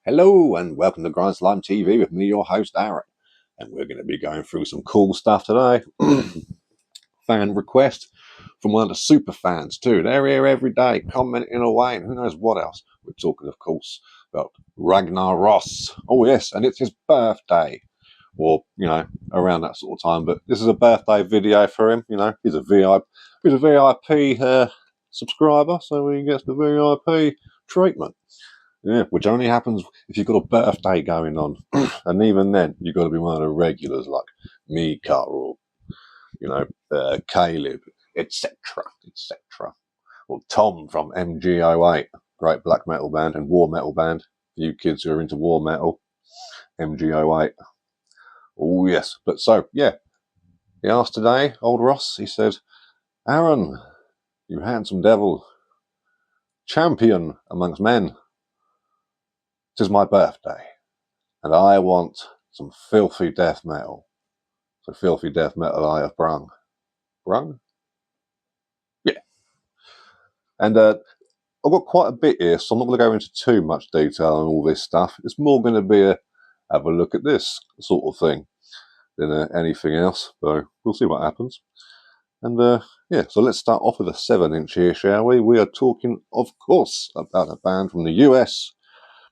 Hello and welcome to GrindslimeTV with me, your host Aaron. And we're going to be going through some cool stuff today. Fan request from one of the super fans too. They're here every day commenting away and who knows what else. We're talking, of course, about Ragnar Ross. Oh yes, and it's his birthday. Or, around that sort of time. But this is a birthday video for him. He's a VIP subscriber, so he gets the VIP treatment. Yeah, which only happens if you've got a birthday going on. And even then, you've got to be one of the regulars like me, Carl, Caleb, etc., etc. Or Tom from MG08, great black metal band and war metal band. You kids who are into war metal, MG08. Oh, yes. But so, yeah, he asked today, old Ross, he said, Aaron, you handsome devil, champion amongst men. It is my birthday, and I want some filthy death metal. So filthy death metal I have brung. Brung? Yeah. And I've got quite a bit here, so I'm not going to go into too much detail on all this stuff. It's more going to be have a look at this sort of thing than anything else. So we'll see what happens. And yeah, so let's start off with a 7-inch here, shall we? We are talking, of course, about a band from the US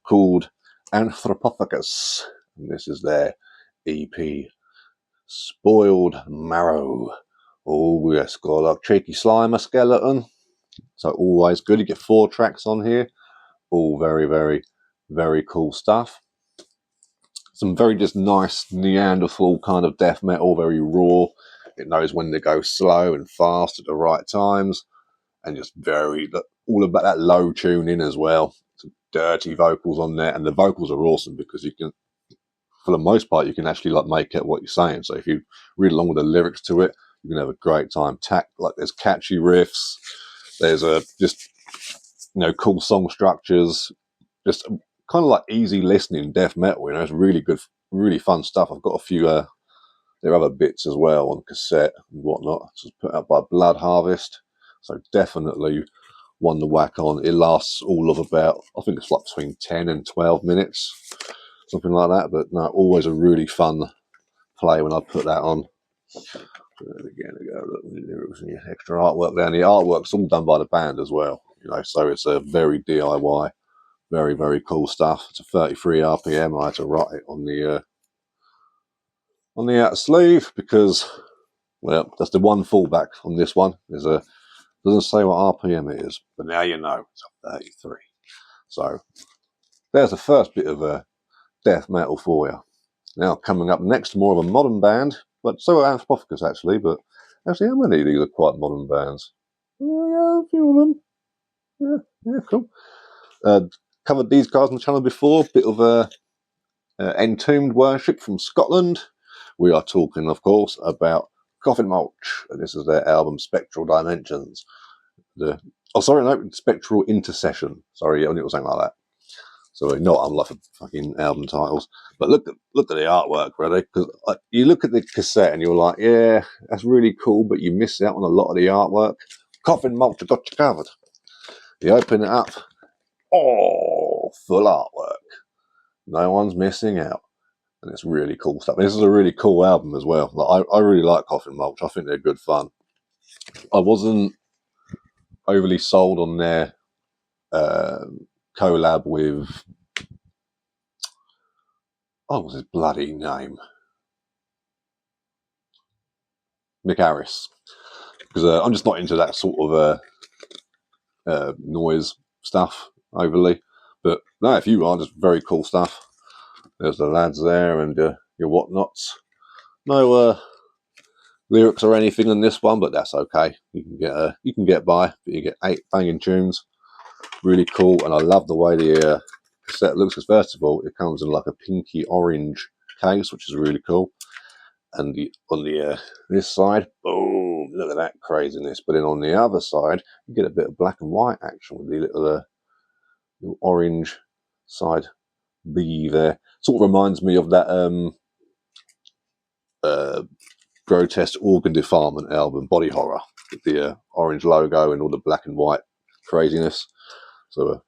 called Anthropophagus. And this is their EP, Spoiled Marrow. Oh yes, got a cheeky Slimer skeleton. So always good. You get 4 tracks on here. All very, very, very cool stuff. Some very just nice Neanderthal kind of death metal, very raw. It knows when to go slow and fast at the right times. And just very, all about that low tuning as well. Some dirty vocals on there. And the vocals are awesome because you can, for the most part, you can actually make out what you're saying. So if you read along with the lyrics to it, you can have a great time. There's catchy riffs. There's just cool song structures. Just kind of like easy listening death metal. It's really good, really fun stuff. I've got a few there are other bits as well on cassette and whatnot. It's put out by Blood Harvest. So definitely one to whack on. It lasts all of about, I think it's like between 10 and 12 minutes. Something like that. But no, always a really fun play when I put that on. Again, lyrics and extra artwork there. And the artwork's all done by the band as well. So it's a very DIY, very, very cool stuff. It's a 33 RPM. I had to write it on the outer sleeve because, well, that's the one fallback on this one. Doesn't say what RPM it is, but now you know. It's a 33. So there's the first bit of death metal for you. Now coming up next, more of a modern band, but so are Anthropophagus actually. But actually, how many of these are quite modern bands? Yeah, a few of them. Yeah, cool. Covered these guys on the channel before. Bit of Entombed Worship from Scotland. We are talking, of course, about Coffin Mulch. And this is their album Spectral Dimensions. Spectral Intercession. Sorry, it was something like that. So not unlike fucking album titles. But look at the artwork, really. Because you look at the cassette and you're like, yeah, that's really cool, but you miss out on a lot of the artwork. Coffin Mulch, I got you covered. You open it up. Oh, full artwork. No one's missing out. And it's really cool stuff. This is a really cool album as well. I really like Coffin Mulch. I think they're good fun. I wasn't overly sold on their collab with, what's his bloody name? Mick Harris. Because I'm just not into that sort of noise stuff overly. But no, if you are, just very cool stuff. There's the lads there and your whatnots. No lyrics or anything in this one, but that's okay. You can get by. But you get 8 banging tunes. Really cool, and I love the way the cassette looks. Because first of all, it comes in like a pinky orange case, which is really cool. And on this side, boom! Look at that craziness. But then on the other side, you get a bit of black and white action with the little orange side B there. Sort of reminds me of that Grotesque Organ Defilement album, Body Horror, with the orange logo and all the black and white craziness. So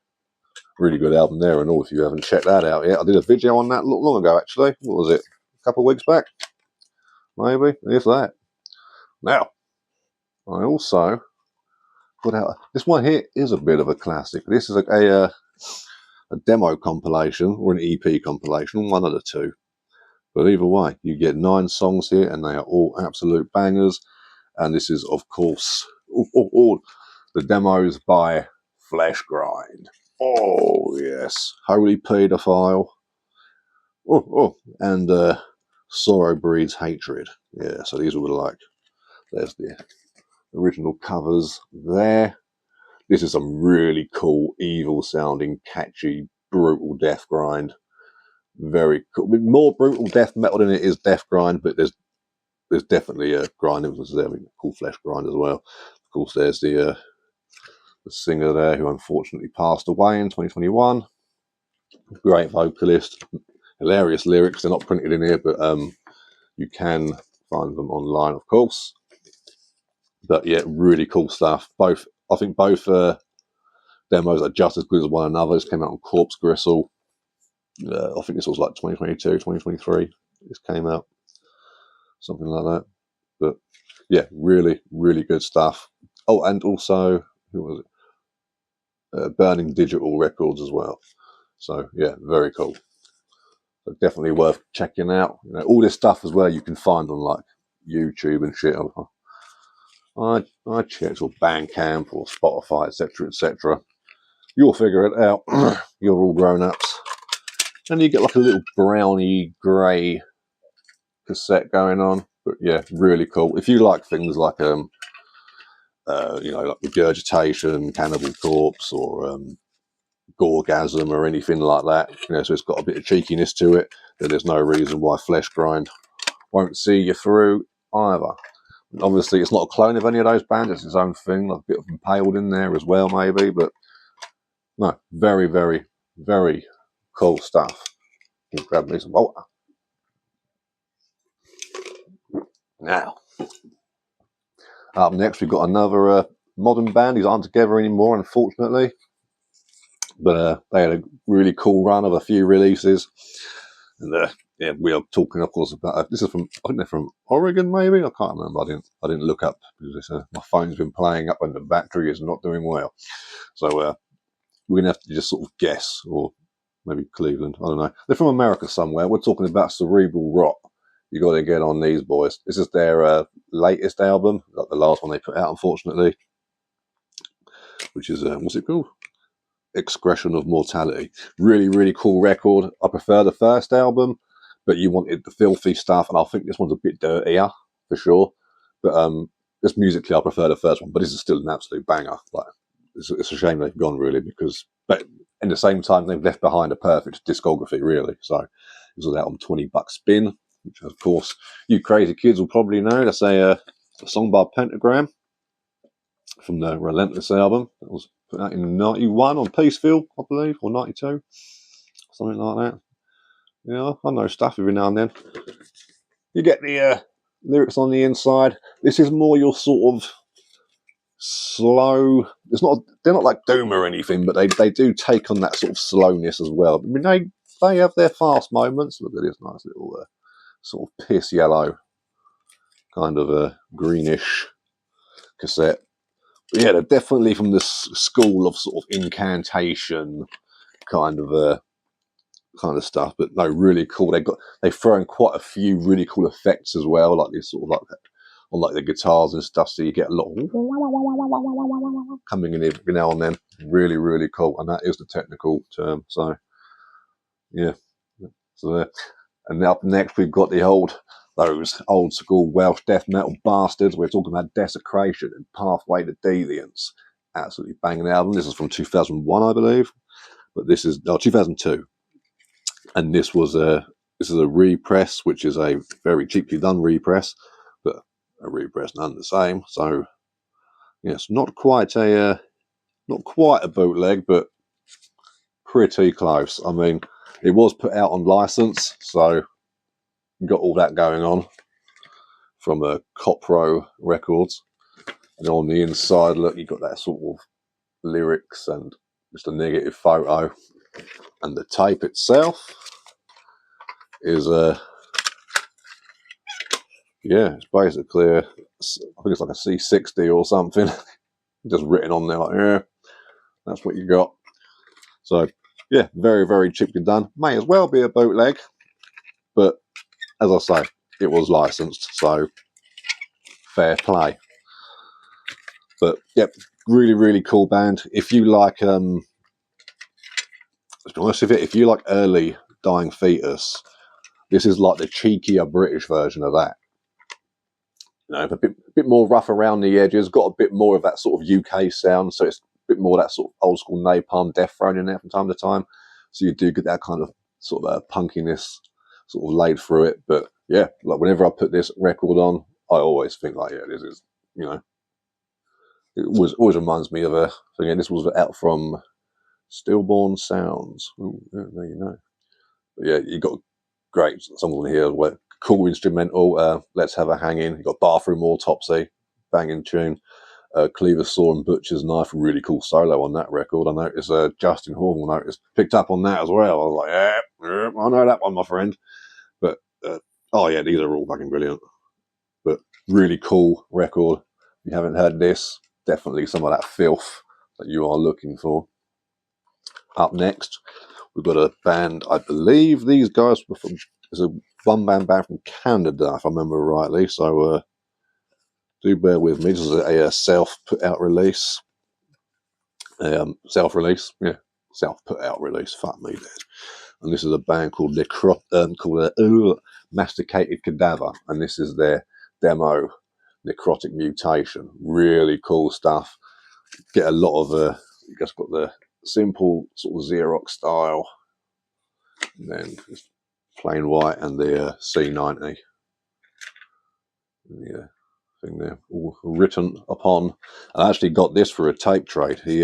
Really good album there and all. If you haven't checked that out yet, I did a video on that not long ago actually. What was it? A couple of weeks back, maybe. If that. Now, I also put out this one here is a bit of a classic. This is a demo compilation or an EP compilation, one of the two. But either way, you get 9 songs here, and they are all absolute bangers. And this is, of course, all the demos by Flesh Grind. Oh yes, Holy Paedophile. And Sorrow Breeds Hatred. Yeah, so these were like, there's the original covers there. This is some really cool, evil sounding, catchy, brutal death grind. Very cool. I mean, more brutal death metal than it is death grind, but there's definitely a grind influence there. I mean, cool Flesh Grind as well. Of course, there's the singer there who unfortunately passed away in 2021. Great vocalist, hilarious lyrics. They're not printed in here, but you can find them online, of course. But yeah, really cool stuff. I think both demos are just as good as one another. This came out on Corpse Gristle. I think this was like 2022, 2023. This came out, something like that. But yeah, really, really good stuff. Oh, and also, who was it? Burning Digital Records as well. So yeah, very cool. So definitely worth checking out. You know, all this stuff as well you can find on like YouTube and shit. I checked or Bandcamp or Spotify, etc., etc. You'll figure it out. You're all grown ups, and you get like a little browny grey cassette going on. But yeah, really cool. If you like things like like Regurgitation, Cannibal Corpse, or Gorgasm, or anything like that, so it's got a bit of cheekiness to it, then there's no reason why Flesh Grind won't see you through either. And obviously, it's not a clone of any of those bands; it's its own thing, like a bit of Impaled in there as well, maybe. But no, very, very, very cool stuff. Grab me some water. Now, up next, we've got another modern band. These aren't together anymore, unfortunately. But they had a really cool run of a few releases. And yeah, we are talking, of course, about this is from, I think they're from Oregon, maybe. I can't remember. I didn't look up because my phone's been playing up and the battery is not doing well. So we're gonna have to just sort of guess, or maybe Cleveland. I don't know. They're from America somewhere. We're talking about Cerebral Rot. You got to get on these boys. This is their latest album, like the last one they put out, unfortunately, which is what's it called? Expression of Mortality. Really, really cool record. I prefer the first album, but you wanted the filthy stuff, and I think this one's a bit dirtier for sure. But just musically, I prefer the first one. But this is still an absolute banger. Like, it's a shame they've gone, really, but in the same time, they've left behind a perfect discography, really. So this was out on $20 spin, which of course you crazy kids will probably know. That's a song by Pentagram from the Relentless album. That was put out in 91 on Peaceville, I believe, or 92, something like that. Yeah, I know stuff every now and then. You get the lyrics on the inside. This is more your sort of slow. They're not like doom or anything, but they do take on that sort of slowness as well. I mean, they have their fast moments. Look at this nice little sort of piss yellow, kind of a greenish cassette. But yeah, they're definitely from the school of sort of incantation kind of stuff. But no, really cool. They throw in quite a few really cool effects as well, like this sort of like on like the guitars and stuff. So you get a lot of coming in every now and then. Really, really cool. And that is the technical term. So yeah. So there. And up next we've got those old school Welsh death metal bastards. We're talking about Desecration and Pathway to Deviance. Absolutely banging album. This is from 2001, I believe. But this is 2002. And this is a repress, which is a very cheaply done repress, but a repress none the same. So yes, not quite a bootleg, but pretty close. I mean, it was put out on license, so got all that going on from Copro Records. And on the inside, look, you got that sort of lyrics and just a negative photo, and the tape itself is yeah, it's basically I think it's like a C60 or something, just written on there like, yeah, that's what you got. So yeah, very, very cheaply done. May as well be a bootleg, but as I say, it was licensed, so fair play. But yep, really, really cool band. If you like, let's be honest with it, if you like early Dying Fetus, this is like the cheekier British version of that. You know, a bit more rough around the edges, got a bit more of that sort of UK sound, so it's a bit more that sort of old school Napalm Death thrown in there from time to time. So you do get that kind of sort of punkiness sort of laid through it. But yeah, like whenever I put this record on, I always think like, yeah, this is, you know, it always reminds me of a thing. And this was out from Stillborn Sounds. Ooh, yeah, there you know. But yeah, you got great songs on here. Cool instrumental. Let's Have a Hanging. You got Bathroom Autopsy, banging tune. Cleaver Saw and Butcher's Knife, really cool solo on that record. I noticed Justin Horn noticed picked up on that as well. I was like, yeah, I know that one, my friend. But oh yeah, these are all fucking brilliant. But really cool record. If you haven't heard this, definitely some of that filth that you are looking for. Up next, we've got a band. I believe these guys were from. It's a one-man band from Canada, if I remember rightly. So do bear with me. This is a self-put-out release. Self-release, yeah, self-put-out release. Fuck me, dude. And this is a band called Masticated Cadaver, and this is their demo, Necrotic Mutation. Really cool stuff. Get a lot of you just got the simple sort of Xerox style, and then just plain white and the C90. Yeah, thing there, all written upon. I actually got this for a tape trade. He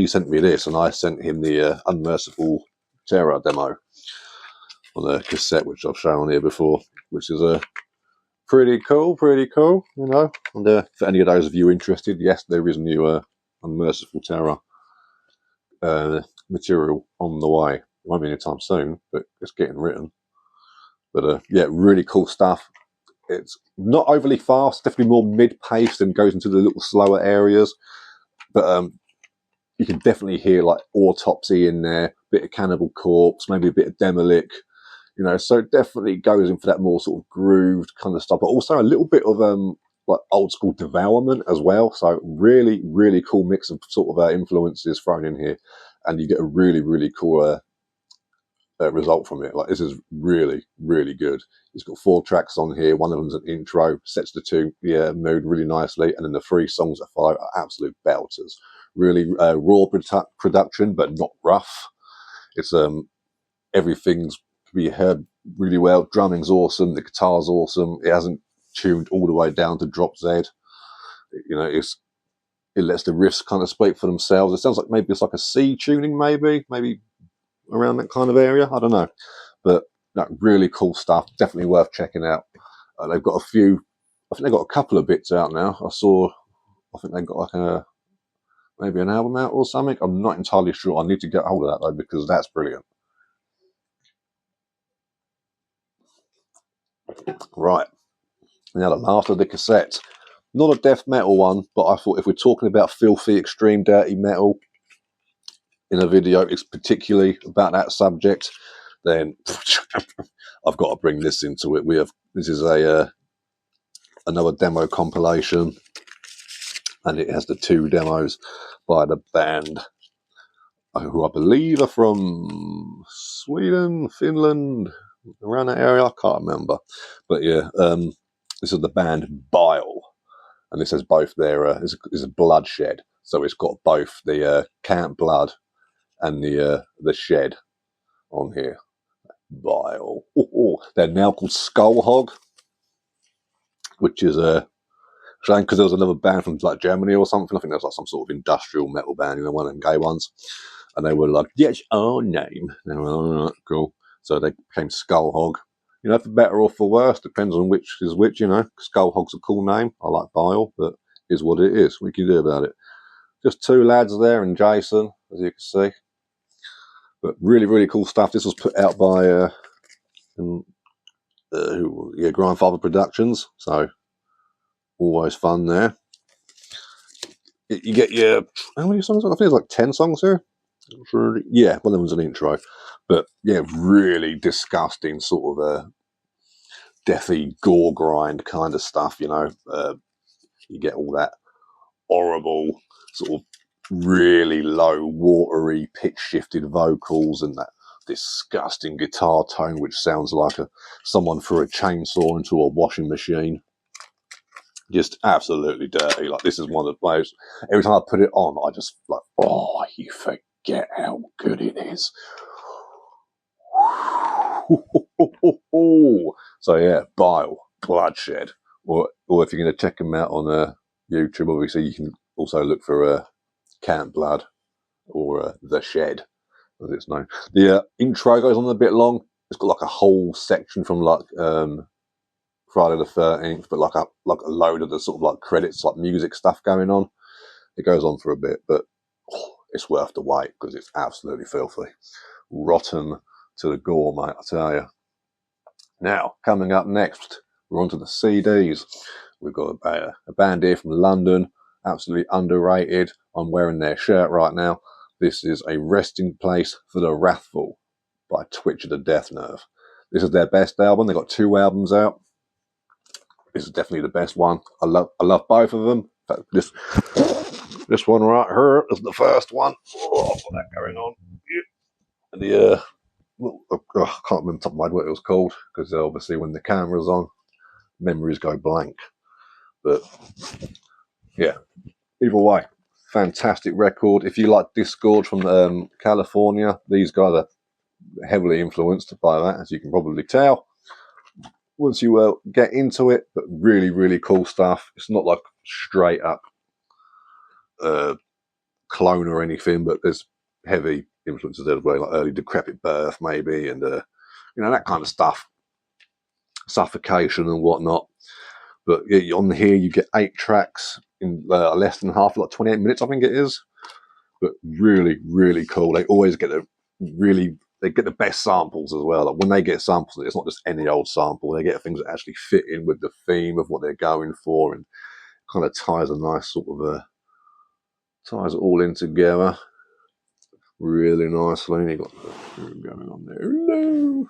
sent me this, and I sent him the Unmerciful Terror demo on a cassette, which I've shown on here before, which is pretty cool, you know. And for any of those of you interested, yes, there is new Unmerciful Terror material on the way. It won't be anytime soon, but it's getting written. But yeah, really cool stuff. It's not overly fast, definitely more mid-paced and goes into the little slower areas. But you can definitely hear like Autopsy in there, a bit of Cannibal Corpse, maybe a bit of Demolic, you know. So it definitely goes in for that more sort of grooved kind of stuff, but also a little bit of like old school Devourment as well. So really, really cool mix of sort of influences thrown in here, and you get a really, really cool result from it. Like, this is really, really good. It's got 4 tracks on here. One of them's an intro, sets the mood really nicely, and then the 3 songs that follow are absolute belters. Really raw production, but not rough. It's everything's can be heard really well. Drumming's awesome. The guitar's awesome. It hasn't tuned all the way down to drop Z. You know, it lets the riffs kind of speak for themselves. It sounds like maybe it's like a C tuning, maybe around that kind of area. I don't know, but no, really cool stuff. Definitely worth checking out. They've got a few. I think they've got a couple of bits out now. I think they've got like maybe an album out or something. I'm not entirely sure. I need to get hold of that though, because that's brilliant. Right, now the last of the cassettes. Not a death metal one, but I thought if we're talking about filthy, extreme, dirty metal in a video, it's particularly about that subject, then I've got to bring this into it. This is another demo compilation, and it has the 2 demos by the band who I believe are from Sweden, Finland, around that area. I can't remember, but yeah, this is the band Bile, and this has both their is a Bloodshed, so it's got both the Camp Blood and the Shed on here. Bile. They're now called Skull Hog, which is a shame because there was another band from like Germany or something. I think there's like some sort of industrial metal band, you know, one of them gay ones, and they were like, "Yes, our name." And they were like, "All right, cool." So they became Skull Hog. You know, for better or for worse, depends on which is which. You know, Skull Hog's a cool name. I like Bile, but is what it is. What can you do about it? Just two lads there and Jason, as you can see. But really, really cool stuff. This was put out by Grandfather Productions, so always fun there. You get your, how many songs? I think it's like 10 songs here. Yeah, one of them was an intro. But yeah, really disgusting sort of deathy gore grind kind of stuff, you know. You get all that horrible sort of really low, watery, pitch-shifted vocals and that disgusting guitar tone, which sounds like someone threw a chainsaw into a washing machine. Just absolutely dirty. Like, this is one of those. Every time I put it on, I just like, oh, you forget how good it is. So yeah, bile, bloodshed. Or if you're going to check them out on YouTube, obviously you can also look for Camp Blood or The Shed, as it's known. The intro goes on a bit long. It's got like a whole section from like Friday the 13th, but like a load of the sort of like credits, like music stuff going on. It goes on for a bit, but it's worth the wait because it's absolutely filthy. Rotten to the gore, mate, I tell you. Now, coming up next, we're on to the CDs. We've got a band here from London, absolutely underrated. I'm wearing their shirt right now. This is A Resting Place for the Wrathful by Twitch of the Death Nerve. This is their best album. They've got 2 albums out. This is definitely the best one. I love both of them. This one right here is the first one. Oh, what's that going on? And the I can't remember top of my head what it was called, because obviously when the camera's on, memories go blank. But yeah, either way, fantastic record. If you like Discord from California, these guys are heavily influenced by that, as you can probably tell. Once you get into it, but really, really cool stuff. It's not like straight up clone or anything, but there's heavy influences there as well, like early Decrepit Birth maybe, and you know, that kind of stuff, Suffocation and whatnot. But yeah, on here you get 8 tracks in less than half, like 28 minutes I think it is. But really, really cool. They always get they get the best samples as well. Like when they get samples, it's not just any old sample. They get things that actually fit in with the theme of what they're going for, and kind of ties a nice sort of ties it all in together really nicely. You got going on there. Hello.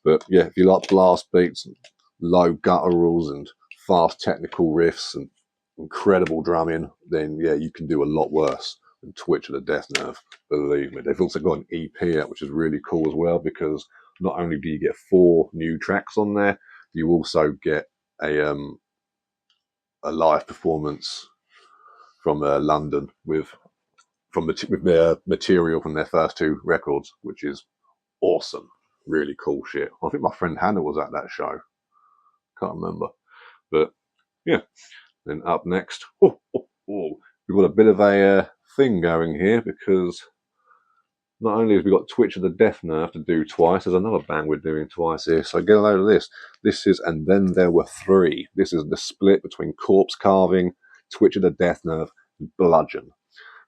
But yeah, if you like blast beats, and low gutturals, and fast technical riffs, and incredible drumming, then yeah, you can do a lot worse than Twitch of the Death Nerve. Believe me. They've also got an EP out, which is really cool as well, because not only do you get 4 new tracks on there, you also get a live performance from London with their material from their first 2 records, which is awesome. Really cool shit. I think my friend Hannah was at that show. Can't remember. But yeah. Then up next, we've got a bit of a thing going here, because not only have we got Twitch of the Death Nerve to do twice, there's another band we're doing twice here. So get a load of this. This is And Then There Were Three. This is the split between Corpse Carving, Twitch of the Death Nerve, and Bludgeon.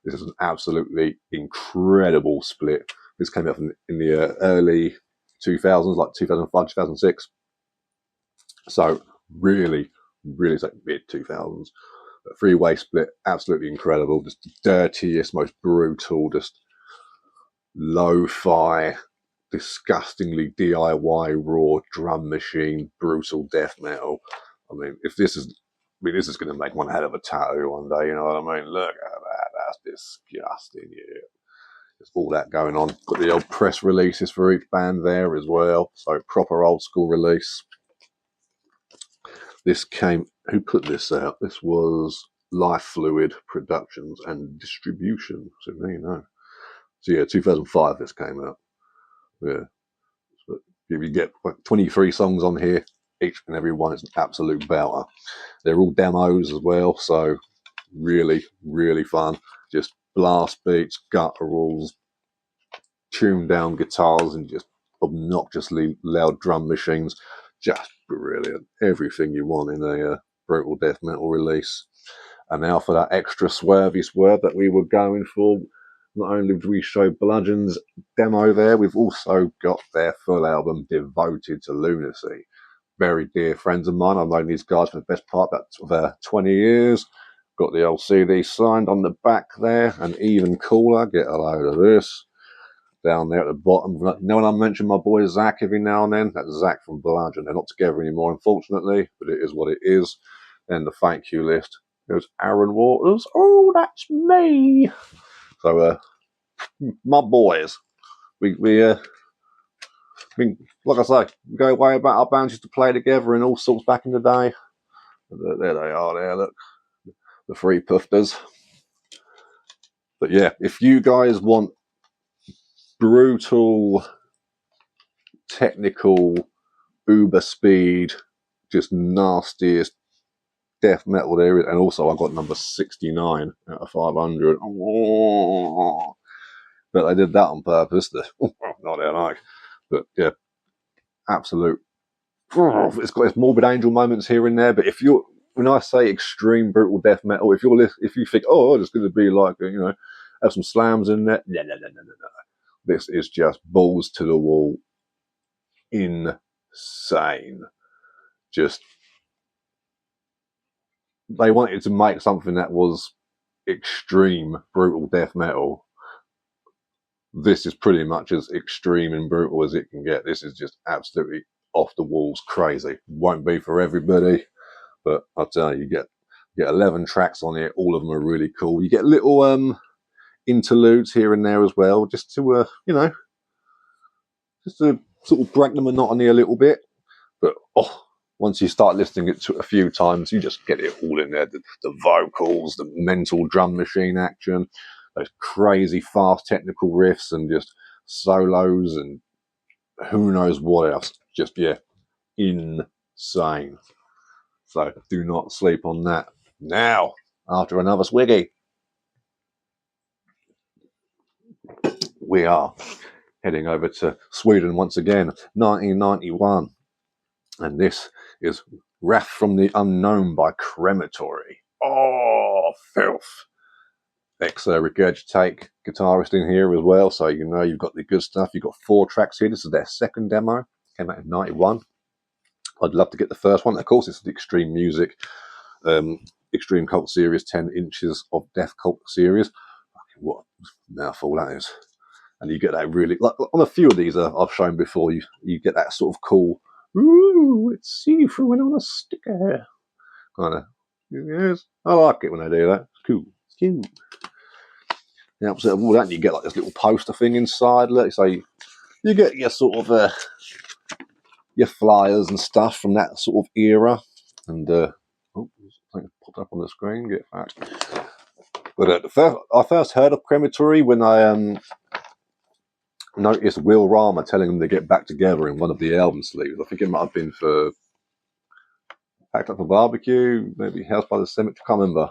This is an absolutely incredible split. This came out in the early 2000s, like 2005, 2006. So really, really, it's like mid 2000s. A 3-way split, absolutely incredible. Just the dirtiest, most brutal, just lo-fi, disgustingly DIY raw drum machine, brutal death metal. I mean, this is going to make one hell of a tattoo one day. You know what I mean? Look at that. That's disgusting. Yeah. There's all that going on. Got the old press releases for each band there as well. So proper old school release. This came, who put this out? This was Life Fluid Productions and Distribution. So there you know. So yeah, 2005 this came out. Yeah. So you get like 23 songs on here. Each and every one is an absolute belter. They're all demos as well, so really, really fun. Just blast beats, gutturals, tuned down guitars, and just obnoxiously loud drum machines. Just brilliant. Everything you want in a brutal death metal release. And now for that extra swervy swerve that we were going for, not only did we show Bludgeon's demo there, we've also got their full album, Devoted to Lunacy. Very dear friends of mine. I've known these guys for the best part about 20 years. Got the old CD signed on the back there, and even cooler, get a load of this. Down there at the bottom, you know when I mention my boy Zach every now and then? That's Zach from Bludgeon. They're not together anymore, unfortunately, but it is what it is. Then the thank you list. There's Aaron Waters. Oh, that's me. So, my boys, we like I say, we go way about our bands used to play together and all sorts back in the day. There they are. There, look, the three pufters. But yeah, if you guys want brutal, technical, uber speed, just nastiest death metal there is, and also I got number 69 out of 500. Oh, but I did that on purpose. Not that like, but yeah, absolute. It's got its morbid angel moments here and there. But if you're, when I say extreme brutal death metal, if you think, oh, it's going to be like, have some slams in there. No. This is just balls to the wall, insane. Just, they wanted to make something that was extreme brutal death metal. This is pretty much as extreme and brutal as it can get. This is just absolutely off the walls crazy. Won't be for everybody, but I'll tell you, you get 11 tracks on it. All of them are really cool. You get little interludes here and there as well, just to just to sort of break the monotony a little bit. But once you start listening it to a few times, you just get it all in there. The vocals, the mental drum machine action, those crazy fast technical riffs, and just solos, and who knows what else. Just, yeah, insane. So do not sleep on that. Now, after another swiggy, we are heading over to Sweden once again, 1991. And this is Wrath from the Unknown by Crematory. Oh, filth. Ex-Regurgitate guitarist in here as well, so you know you've got the good stuff. You've got 4 tracks here. This is their second demo. Came out in 91. I'd love to get the first one. Of course, it's the Extreme Music, Extreme Cult Series, 10 Inches of Death Cult Series. What a mouthful that is. And you get that really, like on a few of these I've shown before, you get that sort of cool, ooh, it's see-through and on a sticker. Kind of, yes, I like it when they do that. It's cool. It's cute. The opposite of all that, you get like this little poster thing inside. Look, so you get your sort of your flyers and stuff from that sort of era. And something popped up on the screen. Get that. But I first heard of Crematory when I noticed Will Rama telling them to get back together in one of the album sleeves. I think it might have been for Packed Up for Barbecue, maybe House by the Cemetery, I can't remember.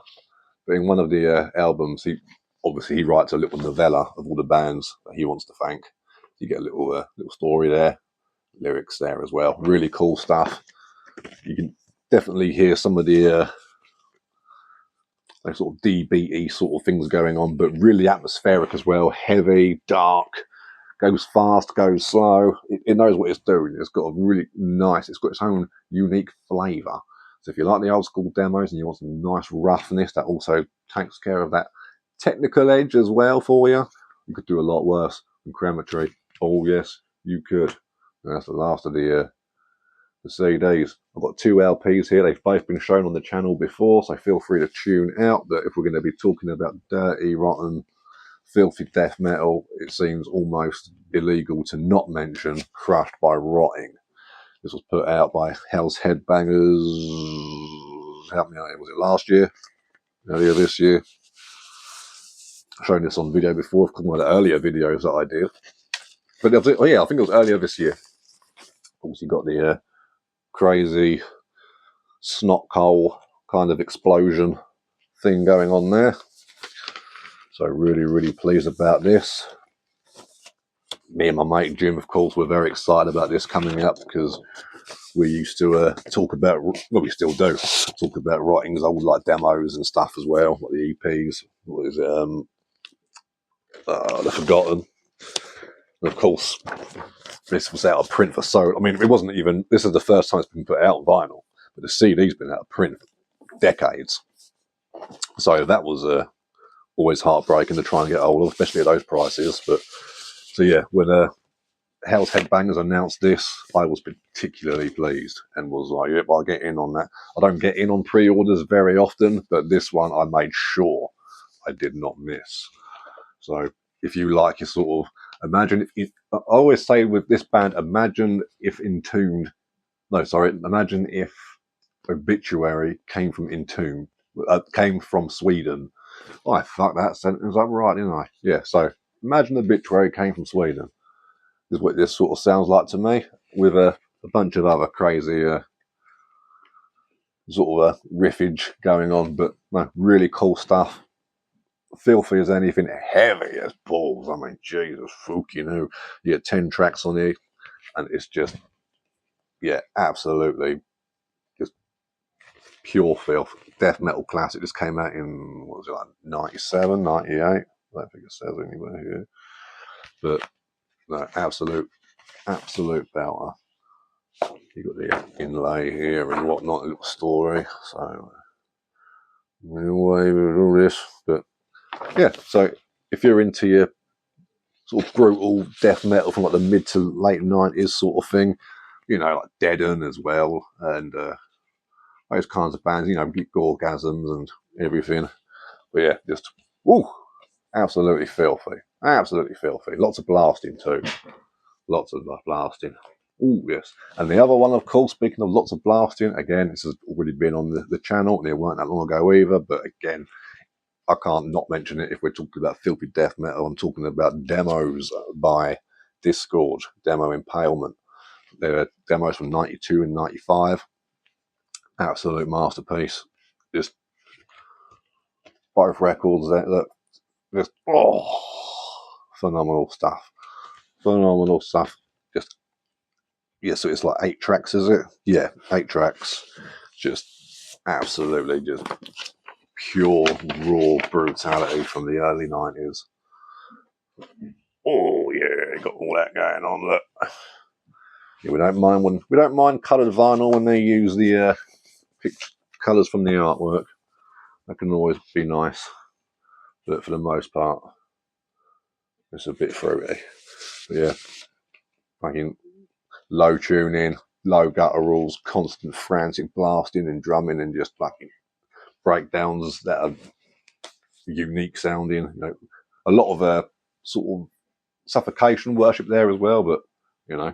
But in one of the albums, he writes a little novella of all the bands that he wants to thank. You get a little story there, lyrics there as well. Really cool stuff. You can definitely hear some of the sort of DBE sort of things going on, but really atmospheric as well. Heavy, dark, goes fast, goes slow. It knows what it's doing. It's got a really nice, it's got its own unique flavour. So if you like the old school demos and you want some nice roughness that also takes care of that technical edge as well for you, you could do a lot worse than Crematory. Oh yes, you could. And that's the last of the CDs. I've got 2 LPs here. They've both been shown on the channel before, so feel free to tune out. But if we're going to be talking about dirty, rotten, filthy death metal, it seems almost illegal to not mention Crushed by Rotting. This was put out by Hell's Headbangers. Help me out, was it last year? Earlier this year? I've shown this on video before, of course, one of the earlier videos that I did. But I think it was earlier this year. Of course, you got the crazy snot hole kind of explosion thing going on there. So really, really pleased about this. Me and my mate Jim, of course, were very excited about this coming up because we used to talk about, well, we still do, talk about writing old like demos and stuff as well, like the EPs. What is it? The Forgotten. And of course, this was out of print for so. I mean, it wasn't even. This is the first time it's been put out on vinyl, but the CD's been out of print for decades. So that was always heartbreaking to try and get hold of, especially at those prices. But so yeah, when Hell's Headbangers announced this, I was particularly pleased and was like, yep, I'll get in on that. I don't get in on pre-orders very often, but this one I made sure I did not miss. So if you like your sort of, imagine, I always say with this band, imagine if Obituary came from Entombed, came from Sweden. Oh, I fucked that sentence up right, didn't I? Yeah, so imagine Obituary came from Sweden. This is what this sort of sounds like to me, with a bunch of other crazy sort of riffage going on, but no, really cool stuff. Filthy as anything, heavy as balls. I mean, Jesus, you know, you get 10 tracks on here, and it's just, yeah, absolutely just pure filth. Death metal classic. This came out in, what was it, like 97, 98? I don't think it says anywhere here. But no, absolute belter. You got the inlay here and whatnot, a little story. So anyway, with all this, but yeah. So if you're into your sort of brutal death metal from like the mid to late 90s sort of thing, you know, like Deaden as well, and those kinds of bands, you know, Gorgasms and everything. But yeah, just absolutely filthy, absolutely filthy. Lots of blasting too. Lots of blasting. Oh, yes. And the other one, of course, speaking of lots of blasting, again, this has already been on the channel, and it weren't that long ago either, but again, I can't not mention it if we're talking about filthy death metal. I'm talking about demos by Discord, Demo Impalement. They're demos from 92 and 95. Absolute masterpiece. Just both records that look just, phenomenal stuff. Phenomenal stuff. Just, yeah, so it's like 8 tracks, is it? Yeah, 8 tracks. Just absolutely just pure raw brutality from the early 90s. Oh yeah, got all that going on. Look, yeah, we don't mind coloured vinyl when they use the colours from the artwork. That can always be nice, but for the most part, it's a bit fruity. But yeah, fucking low tuning, low gutturals, constant frantic blasting and drumming, and just fucking breakdowns that are unique sounding. You know, a lot of sort of suffocation worship there as well, but you know,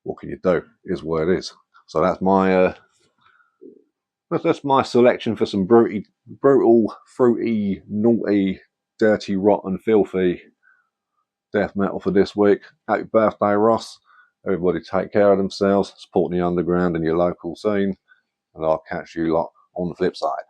what can you do? Is what it is. So that's my selection for some brutal, fruity, naughty, dirty, rotten, filthy death metal for this week. Happy birthday, Ross. Everybody take care of themselves, supporting the underground and your local scene, and I'll catch you lot on the flip side.